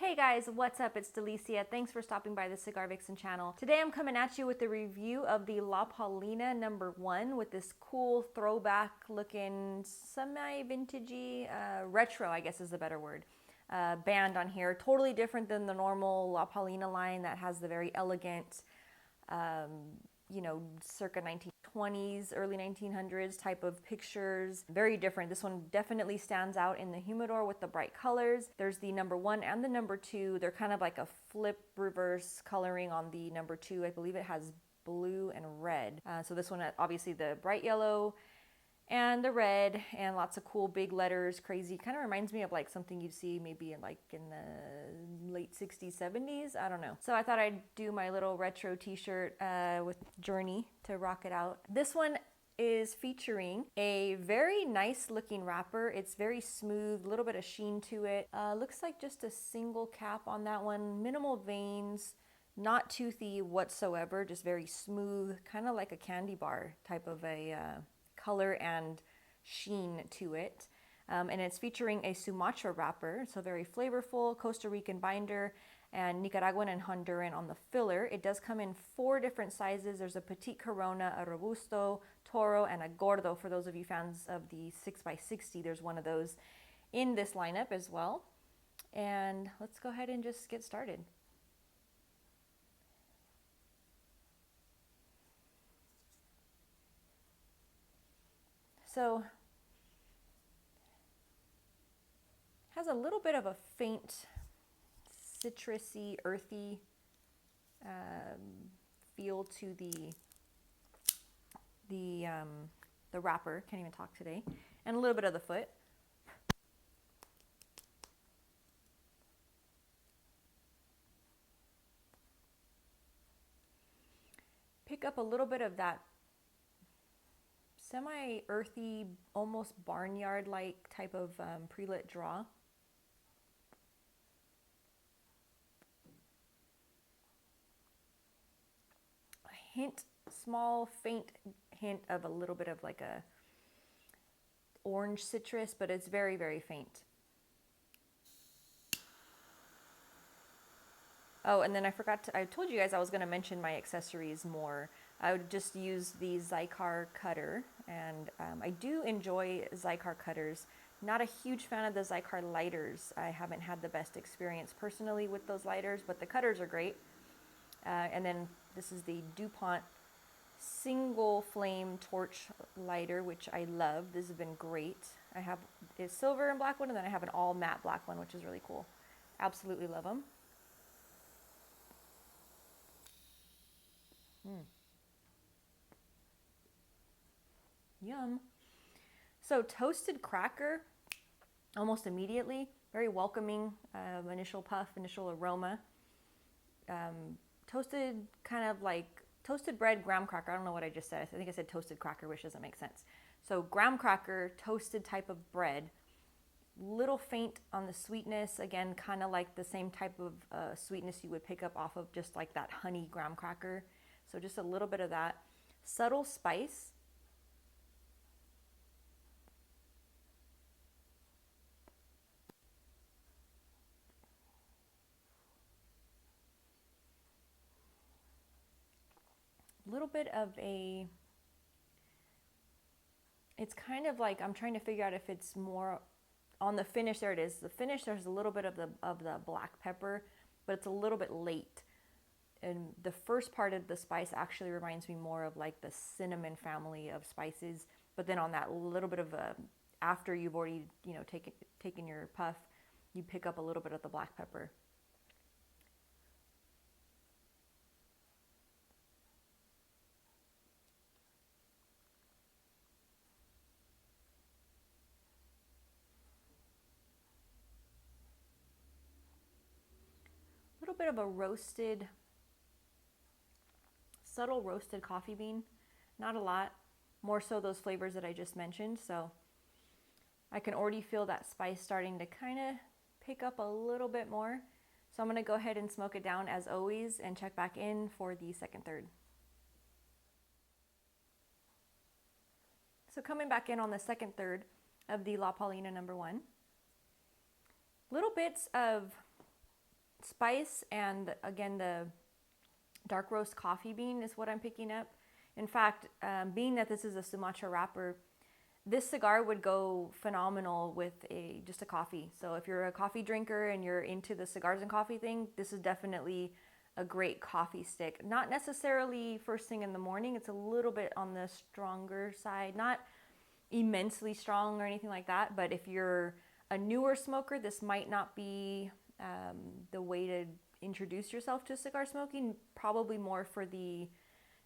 Hey guys, what's up? It's Delicia. Thanks for stopping by the Cigar Vixen channel. Today I'm coming at you with a review of the La Palina No. 1 with this cool throwback looking semi-vintagey, retro I guess is the better word, band on here. Totally different than the normal La Palina line that has the very elegant, circa 1920s, early 1900s type of pictures. Very different. This one definitely stands out in the humidor with the bright colors. There's the No. 1 and the No. 2. They're kind of like a flip reverse coloring on the No. 2. I believe it has blue and red. So this one, obviously the bright yellow and the red, and lots of cool big letters, crazy. Kind of reminds me of like something you'd see maybe in the late 60s, 70s. I don't know. So I thought I'd do my little retro t-shirt with Journey to rock it out. This one is featuring a very nice looking wrapper. It's very smooth, a little bit of sheen to it. Looks like just a single cap on that one. Minimal veins, not toothy whatsoever, just very smooth, kind of like a candy bar type of a color and sheen to it. And it's featuring a Sumatra wrapper, so very flavorful, Costa Rican binder, and Nicaraguan and Honduran on the filler. It does come in 4 different sizes. There's a Petite Corona, a Robusto, Toro, and a Gordo. For those of you fans of the 6x60, there's one of those in this lineup as well. And let's go ahead and just get started. So, has a little bit of a faint citrusy, earthy feel to the wrapper. Can't even talk today, and a little bit of the foot. Pick up a little bit of that semi-earthy, almost barnyard-like type of pre-lit draw. A hint, small, faint hint of a little bit of like a orange citrus, but it's very, very faint. Oh, and then I told you guys I was going to mention my accessories more. I would just use the Cigar cutter, and I do enjoy Cigar cutters. Not a huge fan of the Cigar lighters. I haven't had the best experience personally with those lighters, but the cutters are great. And then this is the DuPont single flame torch lighter, which I love. This has been great. I have a silver and black one, and then I have an all matte black one, which is really cool. Absolutely love them. Yum. So toasted cracker, almost immediately, very welcoming initial puff, initial aroma. Toasted, kind of like toasted bread, graham cracker. I don't know what I just said. I think I said toasted cracker, which doesn't make sense. So graham cracker, toasted type of bread. Little faint on the sweetness, again, kind of like the same type of sweetness you would pick up off of just like that honey graham cracker. So just a little bit of that. Subtle spice. A little bit of a, it's kind of like, I'm trying to figure out if it's more on the finish. There it is. The finish, there's a little bit of the black pepper, but it's a little bit late. And the first part of the spice actually reminds me more of like the cinnamon family of spices. But then on that little bit of after you've already, taken your puff, you pick up a little bit of the black pepper. A little bit of a roasted, subtle roasted coffee bean. Not a lot, more so those flavors that I just mentioned. So I can already feel that spice starting to kind of pick up a little bit more. So I'm going to go ahead and smoke it down as always and check back in for the second third. So coming back in on the second third of the La Palina No. 1. Little bits of spice, and again, the dark roast coffee bean is what I'm picking up. In fact, being that this is a Sumatra wrapper, this cigar would go phenomenal with just a coffee. So if you're a coffee drinker and you're into the cigars and coffee thing, this is definitely a great coffee stick. Not necessarily first thing in the morning. It's a little bit on the stronger side, not immensely strong or anything like that. But if you're a newer smoker, this might not be the way to introduce yourself to cigar smoking. Probably more for the,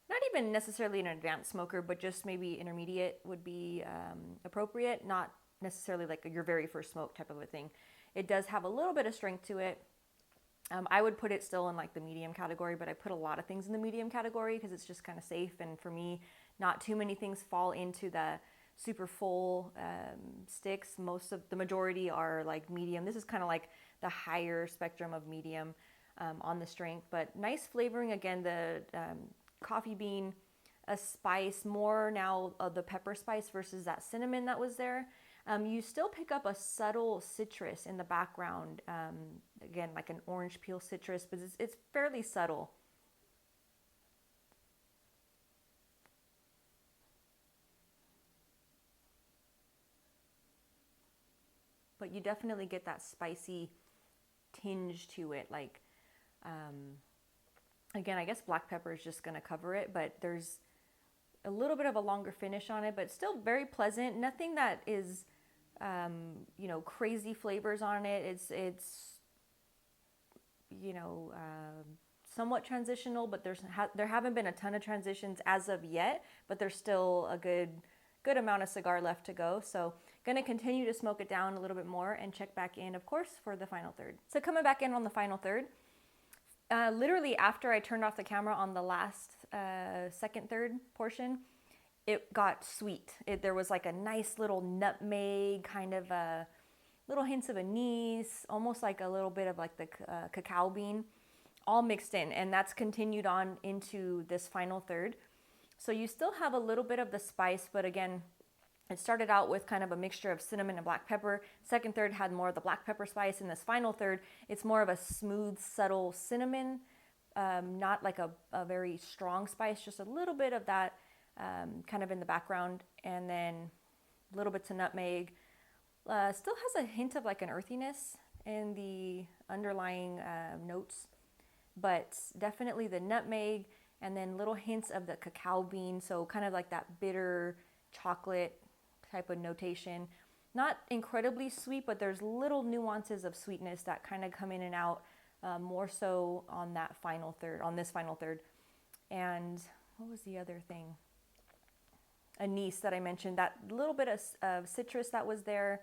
not even necessarily an advanced smoker, but just maybe intermediate would be appropriate. Not necessarily like your very first smoke type of a thing. It does have a little bit of strength to it. I would put it still in like the medium category, but I put a lot of things in the medium category because it's just kind of safe. And for me, not too many things fall into the super full sticks. The majority are like medium. This is kind of like the higher spectrum of medium on the strength, but nice flavoring. Again, the coffee bean, a spice, more now of the pepper spice versus that cinnamon that was there. You still pick up a subtle citrus in the background. Again, like an orange peel citrus, but it's fairly subtle. But you definitely get that spicy tinge to it. Like, again, I guess black pepper is just going to cover it, but there's a little bit of a longer finish on it, but still very pleasant. Nothing that is, crazy flavors on it. It's somewhat transitional, but there haven't been a ton of transitions as of yet, but there's still a good amount of cigar left to go. So going to continue to smoke it down a little bit more and check back in, of course, for the final third. So coming back in on the final third, literally after I turned off the camera on the last second third portion, it got sweet. There was like a nice little nutmeg, kind of a little hints of anise, almost like a little bit of like the cacao bean, all mixed in. And that's continued on into this final third. So you still have a little bit of the spice, but again, it started out with kind of a mixture of cinnamon and black pepper. Second third had more of the black pepper spice. In this final third, it's more of a smooth, subtle cinnamon, not like a very strong spice, just a little bit of that kind of in the background, and then little bits of nutmeg. Still has a hint of like an earthiness in the underlying notes, but definitely the nutmeg, and then little hints of the cacao bean, so kind of like that bitter chocolate type of notation. Not incredibly sweet, but there's little nuances of sweetness that kind of come in and out, more so on that final third, on this final third. And what was the other thing? Anise that I mentioned, that little bit of citrus that was there,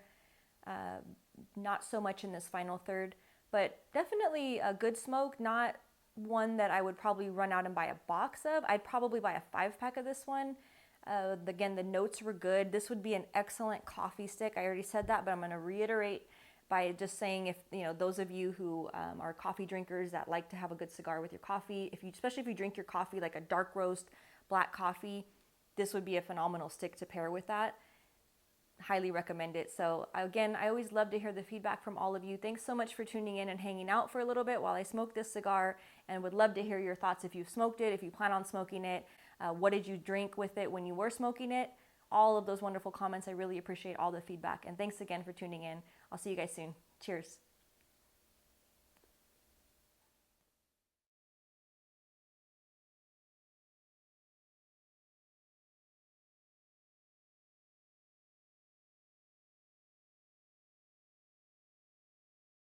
not so much in this final third, but definitely a good smoke, not one that I would probably run out and buy a box of. I'd probably buy a 5-pack of this one. Again, the notes were good. This would be an excellent coffee stick. I already said that, but I'm going to reiterate by just saying, if those of you who are coffee drinkers that like to have a good cigar with your coffee, especially if you drink your coffee like a dark roast black coffee, this would be a phenomenal stick to pair with that. Highly recommend it. So again, I always love to hear the feedback from all of you. Thanks so much for tuning in and hanging out for a little bit while I smoke this cigar, and would love to hear your thoughts if you've smoked it, if you plan on smoking it. What did you drink with it when you were smoking it? All of those wonderful comments. I really appreciate all the feedback. And thanks again for tuning in. I'll see you guys soon. Cheers.